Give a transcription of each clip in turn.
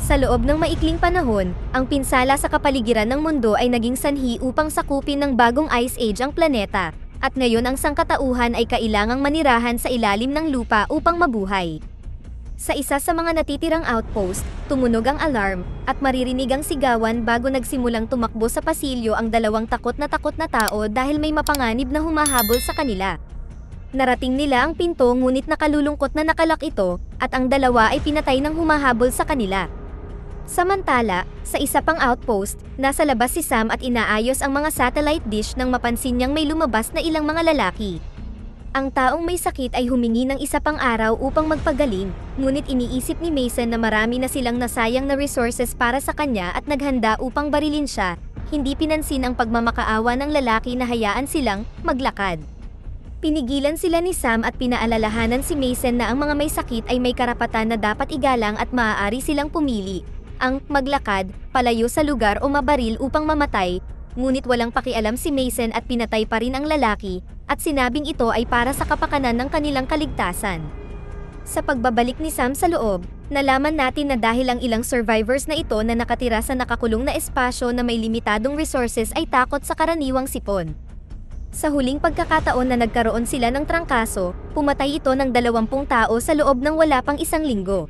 Sa loob ng maikling panahon, ang pinsala sa kapaligiran ng mundo ay naging sanhi upang sakupin ng bagong ice age ang planeta, at ngayon ang sangkatauhan ay kailangang manirahan sa ilalim ng lupa upang mabuhay. Sa isa sa mga natitirang outpost, tumunog ang alarm, at maririnig ang sigawan bago nagsimulang tumakbo sa pasilyo ang dalawang takot na tao dahil may mapanganib na humahabol sa kanila. Narating nila ang pinto ngunit nakalulungkot na nakalak ito, at ang dalawa ay pinatay ng humahabol sa kanila. Samantala, sa isa pang outpost, nasa labas si Sam at inaayos ang mga satellite dish nang mapansin niyang may lumabas na ilang mga lalaki. Ang taong may sakit ay humingi ng isa pang araw upang magpagaling, ngunit iniisip ni Mason na marami na silang nasayang na resources para sa kanya at naghanda upang barilin siya. Hindi pinansin ang pagmamakaawa ng lalaki na hayaan silang maglakad. Pinigilan sila ni Sam at pinaalalahanan si Mason na ang mga may sakit ay may karapatan na dapat igalang at maaari silang pumili ang maglakad, palayo sa lugar o mabaril upang mamatay, ngunit walang pakialam si Mason at pinatay pa rin ang lalaki, at sinabing ito ay para sa kapakanan ng kanilang kaligtasan. Sa pagbabalik ni Sam sa loob, nalaman natin na dahil ang ilang survivors na ito na nakatira sa nakakulong na espasyo na may limitadong resources ay takot sa karaniwang sipon. Sa huling pagkakataon na nagkaroon sila ng trangkaso, pumatay ito ng 20 tao sa loob ng wala pang isang linggo.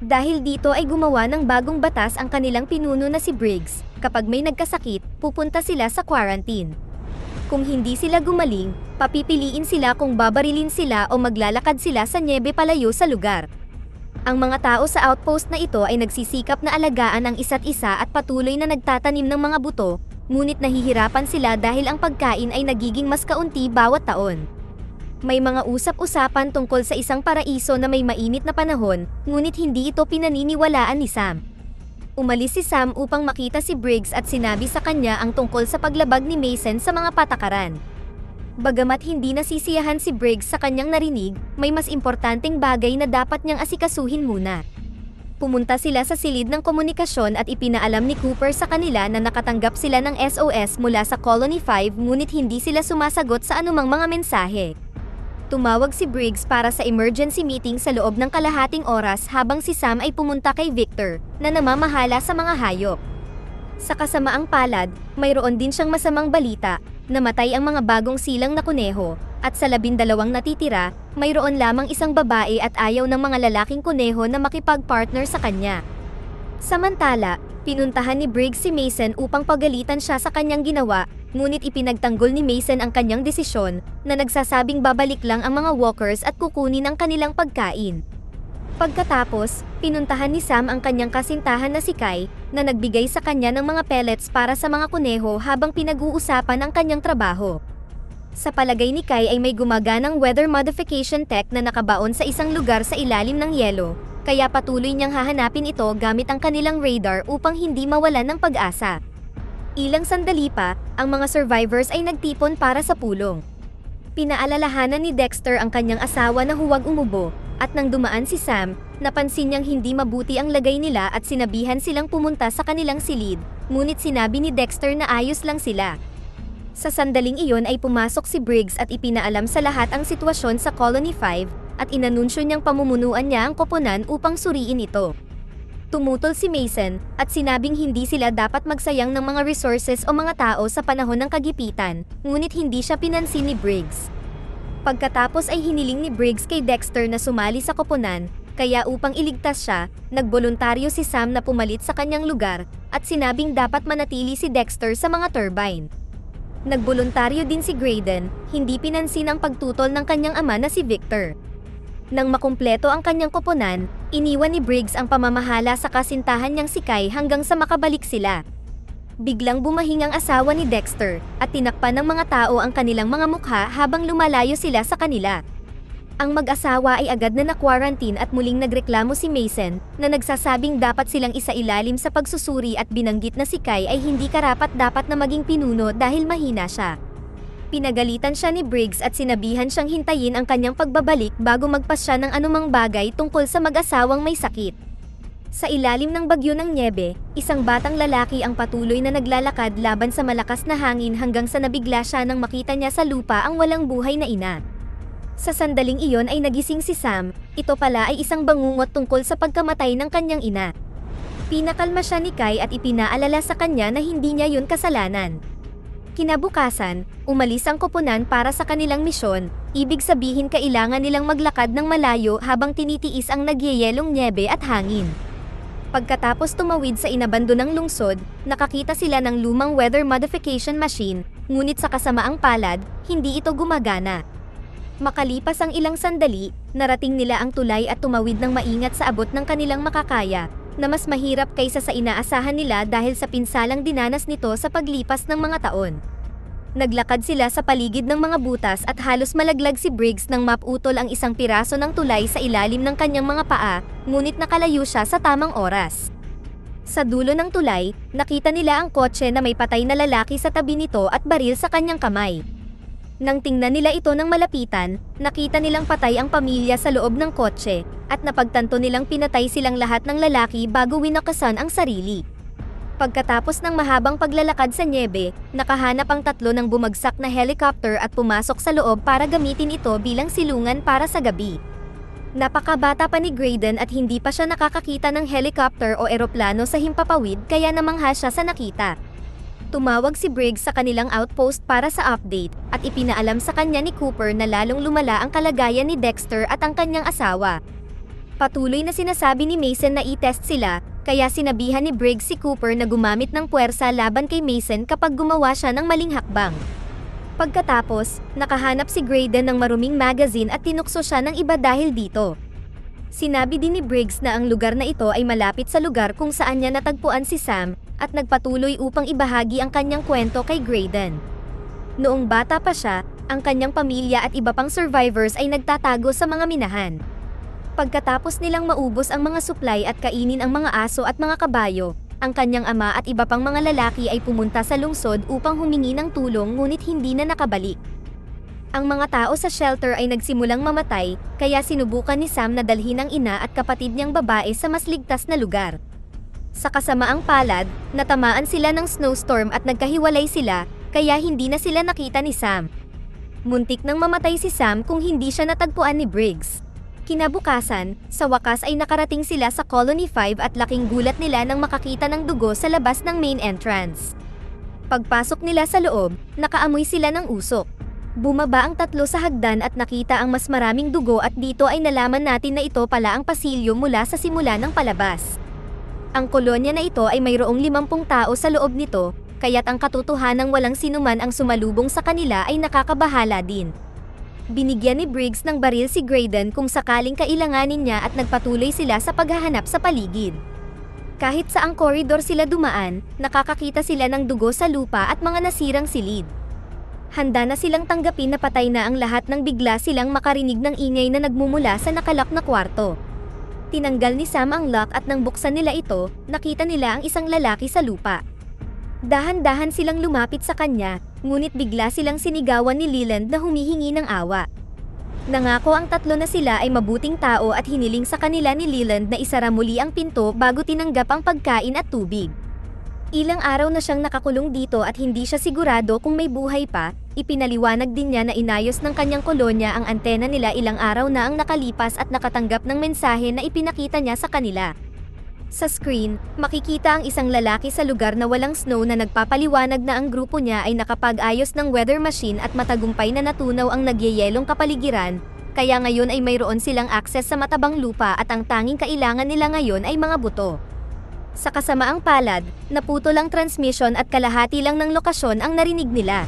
Dahil dito ay gumawa ng bagong batas ang kanilang pinuno na si Briggs, kapag may nagkasakit, pupunta sila sa quarantine. Kung hindi sila gumaling, papipiliin sila kung babarilin sila o maglalakad sila sa nyebe palayo sa lugar. Ang mga tao sa outpost na ito ay nagsisikap na alagaan ang isa't isa at patuloy na nagtatanim ng mga buto, ngunit nahihirapan sila dahil ang pagkain ay nagiging mas kaunti bawat taon. May mga usap-usapan tungkol sa isang paraiso na may mainit na panahon, ngunit hindi ito pinaniniwalaan ni Sam. Umalis si Sam upang makita si Briggs at sinabi sa kanya ang tungkol sa paglabag ni Mason sa mga patakaran. Bagamat hindi nasisiyahan si Briggs sa kanyang narinig, may mas importanteng bagay na dapat niyang asikasuhin muna. Pumunta sila sa silid ng komunikasyon at ipinaalam ni Cooper sa kanila na nakatanggap sila ng SOS mula sa Colony 5 ngunit hindi sila sumasagot sa anumang mga mensahe. Tumawag si Briggs para sa emergency meeting sa loob ng kalahating oras habang si Sam ay pumunta kay Victor, na namamahala sa mga hayop. Sa kasamaang palad, mayroon din siyang masamang balita, namatay ang mga bagong silang na kuneho, at sa 12 natitira, mayroon lamang isang babae at ayaw ng mga lalaking kuneho na makipag-partner sa kanya. Samantala, pinuntahan ni Briggs si Mason upang pagalitan siya sa kanyang ginawa, ngunit ipinagtanggol ni Mason ang kanyang desisyon, na nagsasabing babalik lang ang mga walkers at kukunin ang kanilang pagkain. Pagkatapos, pinuntahan ni Sam ang kanyang kasintahan na si Kai, na nagbigay sa kanya ng mga pellets para sa mga kuneho habang pinag-uusapan ang kanyang trabaho. Sa palagay ni Kai ay may gumaganang weather modification tech na nakabaon sa isang lugar sa ilalim ng yelo, kaya patuloy niyang hahanapin ito gamit ang kanilang radar upang hindi mawalan ng pag-asa. Ilang sandali pa, ang mga survivors ay nagtipon para sa pulong. Pinaalalahanan ni Dexter ang kanyang asawa na huwag umubo, at nang dumaan si Sam, napansin niyang hindi mabuti ang lagay nila at sinabihan silang pumunta sa kanilang silid, ngunit sinabi ni Dexter na ayos lang sila. Sa sandaling iyon ay pumasok si Briggs at ipinaalam sa lahat ang sitwasyon sa Colony 5, at inanunsyo niyang pamumunuan niya ang koponan upang suriin ito. Tumutol si Mason, at sinabing hindi sila dapat magsayang ng mga resources o mga tao sa panahon ng kagipitan, ngunit hindi siya pinansin ni Briggs. Pagkatapos ay hiniling ni Briggs kay Dexter na sumali sa koponan, kaya upang iligtas siya, nagboluntaryo si Sam na pumalit sa kanyang lugar, at sinabing dapat manatili si Dexter sa mga turbine. Nagboluntaryo din si Graydon, hindi pinansin ang pagtutol ng kanyang ama na si Victor. Nang makumpleto ang kanyang koponan, iniwan ni Briggs ang pamamahala sa kasintahan niyang si Kai hanggang sa makabalik sila. Biglang bumahing ang asawa ni Dexter, at tinakpan ng mga tao ang kanilang mga mukha habang lumalayo sila sa kanila. Ang mag-asawa ay agad na na-quarantine at muling nagreklamo si Mason, na nagsasabing dapat silang isailalim sa pagsusuri at binanggit na si Kai ay hindi karapat-dapat na maging pinuno dahil mahina siya. Pinagalitan siya ni Briggs at sinabihan siyang hintayin ang kanyang pagbabalik bago magpasya ng anumang bagay tungkol sa mag-asawang may sakit. Sa ilalim ng bagyo ng nyebe, isang batang lalaki ang patuloy na naglalakad laban sa malakas na hangin hanggang sa nabigla siya nang makita niya sa lupa ang walang buhay na ina. Sa sandaling iyon ay nagising si Sam, ito pala ay isang bangungot tungkol sa pagkamatay ng kanyang ina. Pinakalma siya ni Kai at ipinaalala sa kanya na hindi niya yun kasalanan. Kinabukasan, umalis ang koponan para sa kanilang misyon, ibig sabihin kailangan nilang maglakad ng malayo habang tinitiis ang nagyeyelong nyebe at hangin. Pagkatapos tumawid sa inabandonang lungsod, nakakita sila ng lumang weather modification machine, ngunit sa kasamaang palad, hindi ito gumagana. Makalipas ang ilang sandali, narating nila ang tulay at tumawid ng maingat sa abot ng kanilang makakaya, na mas mahirap kaysa sa inaasahan nila dahil sa pinsalang dinanas nito sa paglipas ng mga taon. Naglakad sila sa paligid ng mga butas at halos malaglag si Briggs nang maputol ang isang piraso ng tulay sa ilalim ng kanyang mga paa, ngunit nakalayo siya sa tamang oras. Sa dulo ng tulay, nakita nila ang kotse na may patay na lalaki sa tabi nito at baril sa kanyang kamay. Nang tingnan nila ito ng malapitan, nakita nilang patay ang pamilya sa loob ng kotse, at napagtanto nilang pinatay silang lahat ng lalaki bago winakasan ang sarili. Pagkatapos ng mahabang paglalakad sa nyebe, nakahanap ang tatlo ng bumagsak na helicopter at pumasok sa loob para gamitin ito bilang silungan para sa gabi. Napakabata pa ni Graydon at hindi pa siya nakakakita ng helicopter o eroplano sa himpapawid kaya namangha siya sa nakita. Tumawag si Briggs sa kanilang outpost para sa update, at ipinaalam sa kanya ni Cooper na lalong lumala ang kalagayan ni Dexter at ang kanyang asawa. Patuloy na sinasabi ni Mason na i-test sila, kaya sinabihan ni Briggs si Cooper na gumamit ng puwersa laban kay Mason kapag gumawa siya ng maling hakbang. Pagkatapos, nakahanap si Graydon ng maruming magazine at tinukso siya ng iba dahil dito. Sinabi din ni Briggs na ang lugar na ito ay malapit sa lugar kung saan niya natagpuan si Sam, at nagpatuloy upang ibahagi ang kanyang kwento kay Graydon. Noong bata pa siya, ang kanyang pamilya at iba pang survivors ay nagtatago sa mga minahan. Pagkatapos nilang maubos ang mga supply at kainin ang mga aso at mga kabayo, ang kanyang ama at iba pang mga lalaki ay pumunta sa lungsod upang humingi ng tulong ngunit hindi na nakabalik. Ang mga tao sa shelter ay nagsimulang mamatay, kaya sinubukan ni Sam na dalhin ang ina at kapatid niyang babae sa mas ligtas na lugar. Sa kasamaang palad, natamaan sila ng snowstorm at nagkahiwalay sila, kaya hindi na sila nakita ni Sam. Muntik nang mamatay si Sam kung hindi siya natagpuan ni Briggs. Kinabukasan, sa wakas ay nakarating sila sa Colony 5 at laking gulat nila nang makakita ng dugo sa labas ng main entrance. Pagpasok nila sa loob, nakaamoy sila ng usok. Bumaba ang tatlo sa hagdan at nakita ang mas maraming dugo at dito ay nalaman natin na ito pala ang pasilyo mula sa simula ng palabas. Ang kolonya na ito ay mayroong 50 tao sa loob nito, kaya't ang katotohanang walang sinuman ang sumalubong sa kanila ay nakakabahala din. Binigyan ni Briggs ng baril si Graydon kung sakaling kailanganin niya at nagpatuloy sila sa paghahanap sa paligid. Kahit saang koridor sila dumaan, nakakakita sila ng dugo sa lupa at mga nasirang silid. Handa na silang tanggapin na patay na ang lahat nang bigla silang makarinig ng ingay na nagmumula sa nakalak na kwarto. Tinanggal ni Sam ang lock at nang buksan nila ito, nakita nila ang isang lalaki sa lupa. Dahan-dahan silang lumapit sa kanya, ngunit bigla silang sinigawan ni Leland na humihingi ng awa. Nangako ang tatlo na sila ay mabuting tao at hiniling sa kanila ni Leland na isara muli ang pinto bago tinanggap ang pagkain at tubig. Ilang araw na siyang nakakulong dito at hindi siya sigurado kung may buhay pa. Ipinaliwanag din niya na inayos ng kanyang kolonya ang antena nila ilang araw na ang nakalipas at nakatanggap ng mensahe na ipinakita niya sa kanila. Sa screen, makikita ang isang lalaki sa lugar na walang snow na nagpapaliwanag na ang grupo niya ay nakapag-ayos ng weather machine at matagumpay na natunaw ang nagyeyelong kapaligiran, kaya ngayon ay mayroon silang akses sa matabang lupa at ang tanging kailangan nila ngayon ay mga buto. Sa kasamaang palad, naputol ang transmission at kalahati lang ng lokasyon ang narinig nila.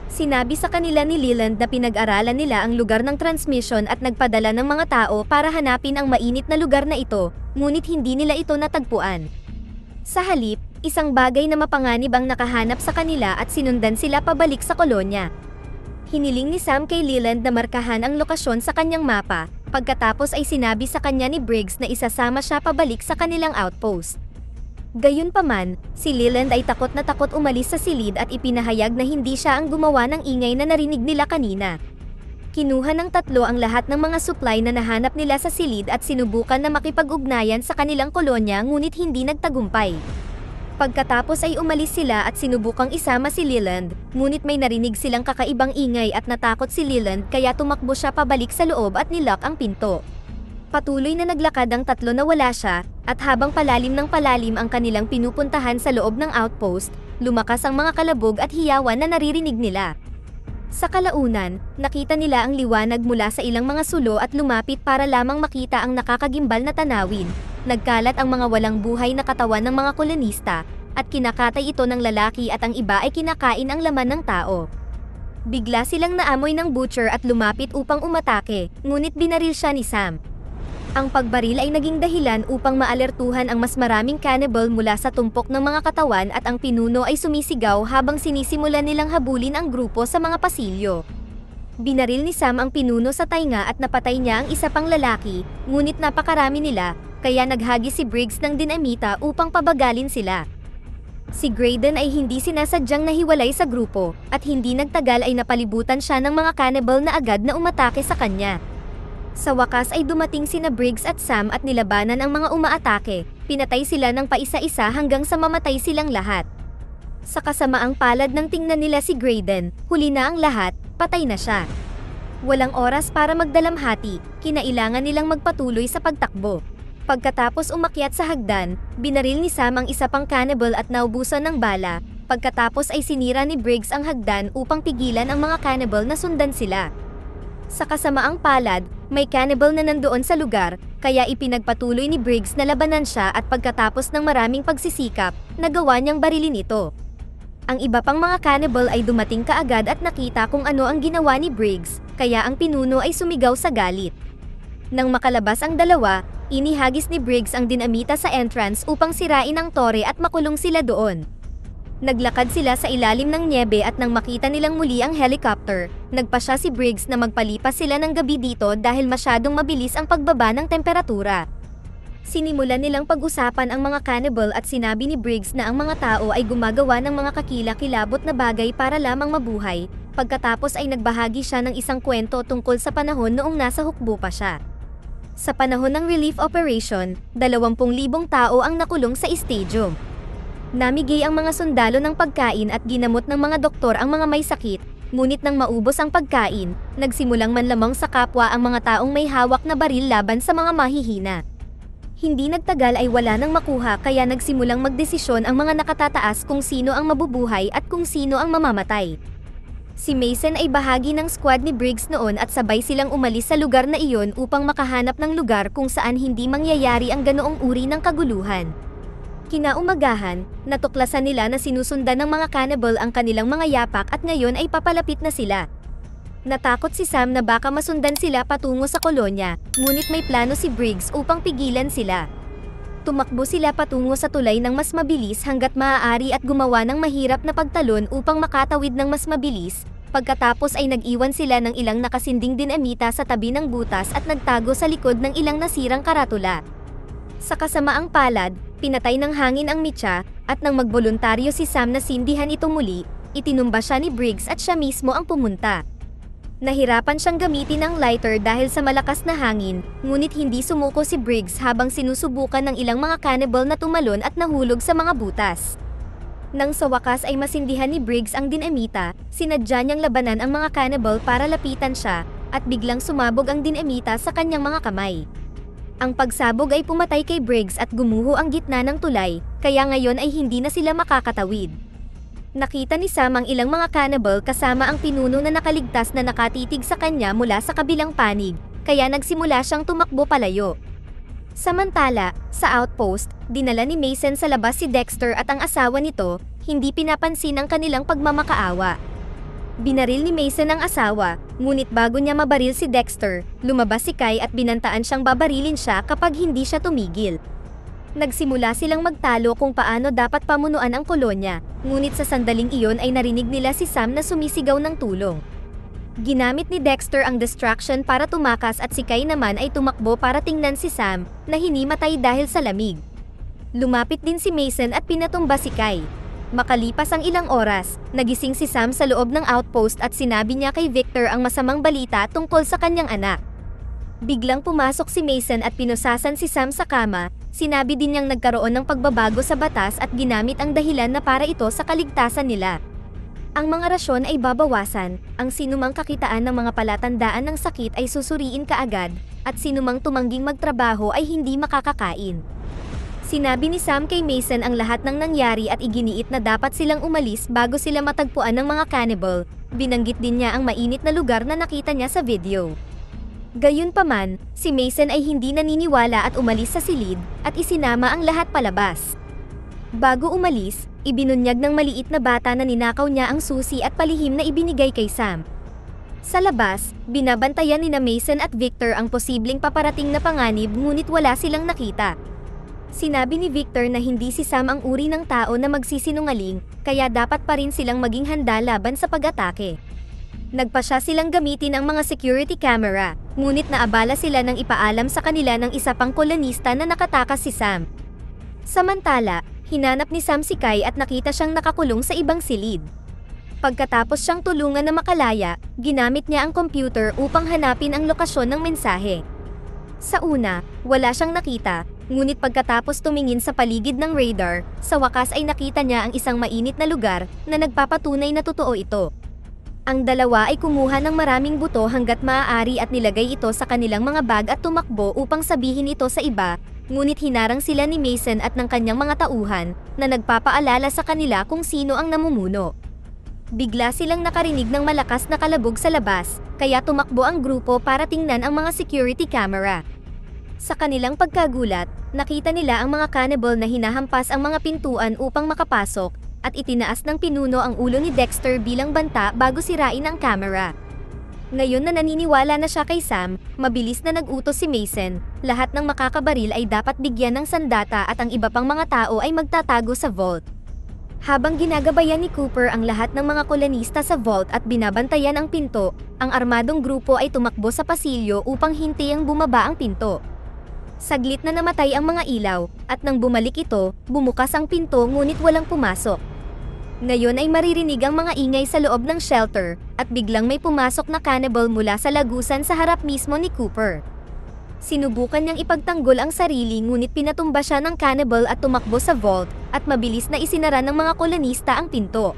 Sinabi sa kanila ni Leland na pinag-aralan nila ang lugar ng transmission at nagpadala ng mga tao para hanapin ang mainit na lugar na ito, ngunit hindi nila ito natagpuan. Sa halip, isang bagay na mapanganib ang nakahanap sa kanila at sinundan sila pabalik sa kolonya. Hiniling ni Sam kay Leland na markahan ang lokasyon sa kanyang mapa, pagkatapos ay sinabi sa kanya ni Briggs na isasama siya pabalik sa kanilang outpost. Gayunpaman, si Leland ay takot na takot umalis sa silid at ipinahayag na hindi siya ang gumawa ng ingay na narinig nila kanina. Kinuha ng tatlo ang lahat ng mga supply na nahanap nila sa silid at sinubukan na makipag-ugnayan sa kanilang kolonya ngunit hindi nagtagumpay. Pagkatapos ay umalis sila at sinubukang isama si Leland, ngunit may narinig silang kakaibang ingay at natakot si Leland kaya tumakbo siya pabalik sa loob at nilock ang pinto. Patuloy na naglakad ang tatlo na wala siya, at habang palalim ng palalim ang kanilang pinupuntahan sa loob ng outpost, lumakas ang mga kalabog at hiyawan na naririnig nila. Sa kalaunan, nakita nila ang liwanag mula sa ilang mga sulo at lumapit para lamang makita ang nakakagimbal na tanawin. Nagkalat ang mga walang buhay na katawan ng mga kolonista, at kinakatay ito ng lalaki at ang iba ay kinakain ang laman ng tao. Bigla silang naamoy ng butcher at lumapit upang umatake, ngunit binaril siya ni Sam. Ang pagbaril ay naging dahilan upang maalertuhan ang mas maraming cannibal mula sa tumpok ng mga katawan at ang pinuno ay sumisigaw habang sinisimulan nilang habulin ang grupo sa mga pasilyo. Binaril ni Sam ang pinuno sa tainga at napatay niya ang isa pang lalaki, ngunit napakarami nila, kaya naghagis si Briggs ng dinamita upang pabagalin sila. Si Graydon ay hindi sinasadyang nahiwalay sa grupo, at hindi nagtagal ay napalibutan siya ng mga cannibal na agad na umatake sa kanya. Sa wakas ay dumating sina Briggs at Sam at nilabanan ang mga umaatake. Pinatay sila ng paisa-isa hanggang sa mamatay silang lahat. Sa kasamaang palad ng tingnan nila si Graydon, huli na ang lahat, patay na siya. Walang oras para magdalamhati, kinailangan nilang magpatuloy sa pagtakbo. Pagkatapos umakyat sa hagdan, binaril ni Sam ang isa pang cannibal at naubusan ng bala. Pagkatapos ay sinira ni Briggs ang hagdan upang pigilan ang mga cannibal na sundan sila. Sa kasamaang palad, may cannibal na nandoon sa lugar, kaya ipinagpatuloy ni Briggs na labanan siya at pagkatapos ng maraming pagsisikap, nagawa niyang barilin ito. Ang iba pang mga cannibal ay dumating kaagad at nakita kung ano ang ginawa ni Briggs, kaya ang pinuno ay sumigaw sa galit. Nang makalabas ang dalawa, inihagis ni Briggs ang dinamita sa entrance upang sirain ang tore at makulong sila doon. Naglakad sila sa ilalim ng nyebe at nang makita nilang muli ang helicopter, nagpasya si Briggs na magpalipas sila ng gabi dito dahil masyadong mabilis ang pagbaba ng temperatura. Sinimulan nilang pag-usapan ang mga cannibal at sinabi ni Briggs na ang mga tao ay gumagawa ng mga kakilakilabot na bagay para lamang mabuhay. Pagkatapos ay nagbahagi siya ng isang kwento tungkol sa panahon noong nasa hukbo pa siya. Sa panahon ng relief operation, 20,000 tao ang nakulong sa stadium. Namigay ang mga sundalo ng pagkain at ginamot ng mga doktor ang mga may sakit, ngunit nang maubos ang pagkain, nagsimulang manlamang sa kapwa ang mga taong may hawak na baril laban sa mga mahihina. Hindi nagtagal ay wala nang makuha kaya nagsimulang magdesisyon ang mga nakatataas kung sino ang mabubuhay at kung sino ang mamamatay. Si Mason ay bahagi ng squad ni Briggs noon at sabay silang umalis sa lugar na iyon upang makahanap ng lugar kung saan hindi mangyayari ang ganoong uri ng kaguluhan. Kinaumagahan, natuklasan nila na sinusundan ng mga cannibal ang kanilang mga yapak at ngayon ay papalapit na sila. Natakot si Sam na baka masundan sila patungo sa kolonya, ngunit may plano si Briggs upang pigilan sila. Tumakbo sila patungo sa tulay ng mas mabilis hanggat maaari at gumawa ng mahirap na pagtalon upang makatawid ng mas mabilis. Pagkatapos ay nag-iwan sila ng ilang nakasinding dinamita sa tabi ng butas at nagtago sa likod ng ilang nasirang karatula. Sa kasamaang palad, pinatay ng hangin ang mitya, at nang magboluntaryo si Sam na sindihan ito muli, itinumba siya ni Briggs at siya mismo ang pumunta. Nahirapan siyang gamitin ang lighter dahil sa malakas na hangin, ngunit hindi sumuko si Briggs habang sinusubukan ng ilang mga cannibal na tumalon at nahulog sa mga butas. Nang sa wakas ay masindihan ni Briggs ang dinamita, sinadya niyang labanan ang mga cannibal para lapitan siya, at biglang sumabog ang dinamita sa kanyang mga kamay. Ang pagsabog ay pumatay kay Briggs at gumuho ang gitna ng tulay, kaya ngayon ay hindi na sila makakatawid. Nakita ni Sam ang ilang mga cannibal kasama ang pinuno na nakaligtas na nakatitig sa kanya mula sa kabilang panig, kaya nagsimula siyang tumakbo palayo. Samantala, sa outpost, dinala ni Mason sa labas si Dexter at ang asawa nito, hindi pinapansin ang kanilang pagmamakaawa. Binaril ni Mason ang asawa, ngunit bago niya mabaril si Dexter, lumabas si Kai at binantaan siyang babarilin siya kapag hindi siya tumigil. Nagsimula silang magtalo kung paano dapat pamunuan ang kolonya, ngunit sa sandaling iyon ay narinig nila si Sam na sumisigaw ng tulong. Ginamit ni Dexter ang distraction para tumakas at si Kai naman ay tumakbo para tingnan si Sam, na hinimatay dahil sa lamig. Lumapit din si Mason at pinatumba si Kai. Makalipas ang ilang oras, nagising si Sam sa loob ng outpost at sinabi niya kay Victor ang masamang balita tungkol sa kanyang anak. Biglang pumasok si Mason at pinusasan si Sam sa kama, sinabi din niyang nagkaroon ng pagbabago sa batas at ginamit ang dahilan na para ito sa kaligtasan nila. Ang mga rasyon ay babawasan, ang sinumang kakitaan ng mga palatandaan ng sakit ay susuriin kaagad, at sinumang tumangging magtrabaho ay hindi makakakain. Sinabi ni Sam kay Mason ang lahat ng nangyari at iginiit na dapat silang umalis bago sila matagpuan ng mga cannibal. Binanggit din niya ang mainit na lugar na nakita niya sa video. Gayunpaman, si Mason ay hindi naniniwala at umalis sa silid, at isinama ang lahat palabas. Bago umalis, ibinunyag ng maliit na bata na ninakaw niya ang susi at palihim na ibinigay kay Sam. Sa labas, binabantayan nina Mason at Victor ang posibleng paparating na panganib ngunit wala silang nakita. Sinabi ni Victor na hindi si Sam ang uri ng tao na magsisinungaling, kaya dapat pa rin silang maging handa laban sa pag-atake. Nagpasya silang gamitin ang mga security camera, ngunit naabala sila nang ipaalam sa kanila ng isa pang kolonista na nakatakas si Sam. Samantala, hinanap ni Sam si Kai at nakita siyang nakakulong sa ibang silid. Pagkatapos siyang tulungan na makalaya, ginamit niya ang computer upang hanapin ang lokasyon ng mensahe. Sa una, wala siyang nakita, ngunit pagkatapos tumingin sa paligid ng radar, sa wakas ay nakita niya ang isang mainit na lugar na nagpapatunay na totoo ito. Ang dalawa ay kumuha ng maraming buto hanggat maaari at nilagay ito sa kanilang mga bag at tumakbo upang sabihin ito sa iba, ngunit hinarang sila ni Mason at ng kanyang mga tauhan na nagpapaalala sa kanila kung sino ang namumuno. Bigla silang nakarinig ng malakas na kalabog sa labas, kaya tumakbo ang grupo para tingnan ang mga security camera. Sa kanilang pagkagulat, nakita nila ang mga cannibal na hinahampas ang mga pintuan upang makapasok, at itinaas ng pinuno ang ulo ni Dexter bilang banta bago sirain ang camera. Ngayon na naniniwala na siya kay Sam, mabilis na nag-utos si Mason, lahat ng makakabaril ay dapat bigyan ng sandata at ang iba pang mga tao ay magtatago sa vault. Habang ginagabayan ni Cooper ang lahat ng mga kolonista sa vault at binabantayan ang pinto, ang armadong grupo ay tumakbo sa pasilyo upang hintayang bumaba ang pinto. Saglit na namatay ang mga ilaw, at nang bumalik ito, bumukas ang pinto ngunit walang pumasok. Ngayon ay maririnig ang mga ingay sa loob ng shelter, at biglang may pumasok na cannibal mula sa lagusan sa harap mismo ni Cooper. Sinubukan niyang ipagtanggol ang sarili ngunit pinatumba siya ng cannibal at tumakbo sa vault, at mabilis na isinara ng mga kolonista ang pinto.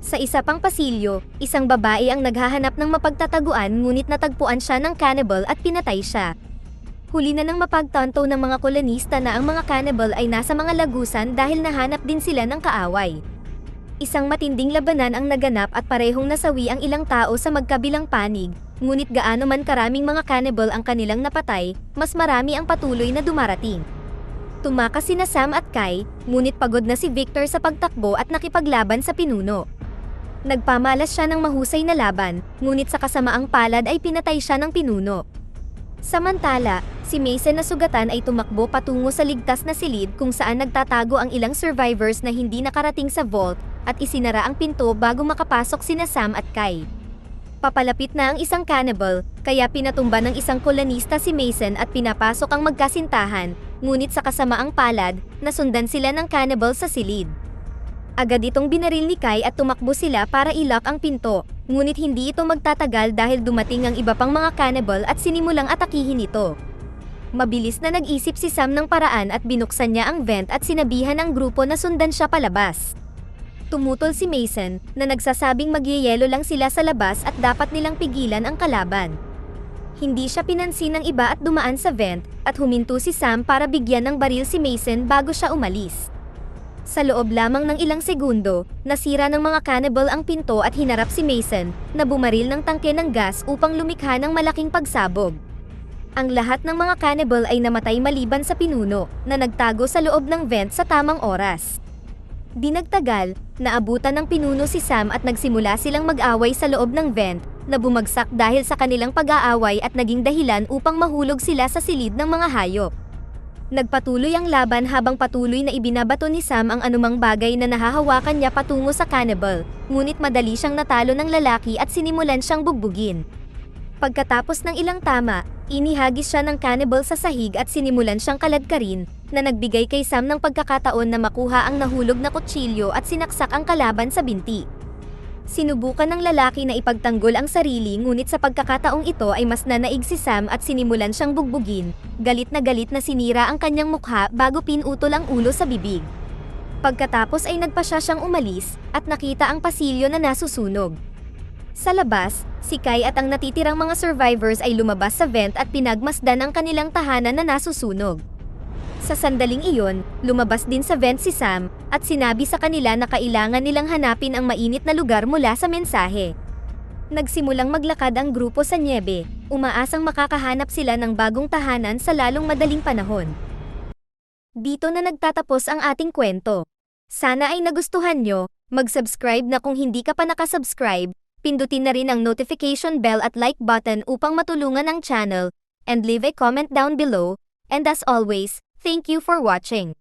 Sa isa pang pasilyo, isang babae ang naghahanap ng mapagtataguan ngunit natagpuan siya ng cannibal at pinatay siya. Huli na nang mapagtanto ng mga kolonista na ang mga cannibal ay nasa mga lagusan dahil nahanap din sila ng kaaway. Isang matinding labanan ang naganap at parehong nasawi ang ilang tao sa magkabilang panig, ngunit gaano man karaming mga cannibal ang kanilang napatay, mas marami ang patuloy na dumarating. Tumakas sina Sam at Kai, ngunit pagod na si Victor sa pagtakbo at nakipaglaban sa pinuno. Nagpamalas siya ng mahusay na laban, ngunit sa kasamaang palad ay pinatay siya ng pinuno. Samantala, si Mason na sugatan ay tumakbo patungo sa ligtas na silid kung saan nagtatago ang ilang survivors na hindi nakarating sa vault, at isinara ang pinto bago makapasok sina Sam at Kai. Papalapit na ang isang cannibal, kaya pinatumba ng isang kolonista si Mason at pinapasok ang magkasintahan, ngunit sa kasamaang palad, nasundan sila ng cannibal sa silid. Agad itong binaril ni Kai at tumakbo sila para i-lock ang pinto, ngunit hindi ito magtatagal dahil dumating ang iba pang mga cannibal at sinimulang atakihin ito. Mabilis na nag-isip si Sam ng paraan at binuksan niya ang vent at sinabihan ang grupo na sundan siya palabas. Tumutol si Mason, na nagsasabing magyeyelo lang sila sa labas at dapat nilang pigilan ang kalaban. Hindi siya pinansin ng iba at dumaan sa vent, at huminto si Sam para bigyan ng baril si Mason bago siya umalis. Sa loob lamang ng ilang segundo, nasira ng mga cannibal ang pinto at hinarap si Mason, na bumaril ng tangke ng gas upang lumikha ng malaking pagsabog. Ang lahat ng mga cannibal ay namatay maliban sa pinuno, na nagtago sa loob ng vent sa tamang oras. Di nagtagal, naabutan ng pinuno si Sam at nagsimula silang mag-away sa loob ng vent, na bumagsak dahil sa kanilang pag-aaway at naging dahilan upang mahulog sila sa silid ng mga hayop. Nagpatuloy ang laban habang patuloy na ibinabato ni Sam ang anumang bagay na nahahawakan niya patungo sa cannibal, ngunit madali siyang natalo ng lalaki at sinimulan siyang bugbugin. Pagkatapos ng ilang tama, inihagis siya ng cannibal sa sahig at sinimulan siyang kaladkarin, na nagbigay kay Sam ng pagkakataon na makuha ang nahulog na kutsilyo at sinaksak ang kalaban sa binti. Sinubukan ng lalaki na ipagtanggol ang sarili ngunit sa pagkakataong ito ay mas nanaig si Sam at sinimulan siyang bugbugin. Galit na sinira ang kanyang mukha bago pinutol ang ulo sa bibig. Pagkatapos ay nagpa siyang umalis, at nakita ang pasilyo na nasusunog. Sa labas, si Kai at ang natitirang mga survivors ay lumabas sa vent at pinagmasdan ang kanilang tahanan na nasusunog. Sa sandaling iyon, lumabas din sa vent si Sam, at sinabi sa kanila na kailangan nilang hanapin ang mainit na lugar mula sa mensahe. Nagsimulang maglakad ang grupo sa nyebe, umaasang makakahanap sila ng bagong tahanan sa lalong madaling panahon. Dito na nagtatapos ang ating kwento. Sana ay nagustuhan nyo, mag-subscribe na kung hindi ka pa nakasubscribe, pindutin na rin ang notification bell at like button upang matulungan ang channel, and leave a comment down below, and as always, thank you for watching.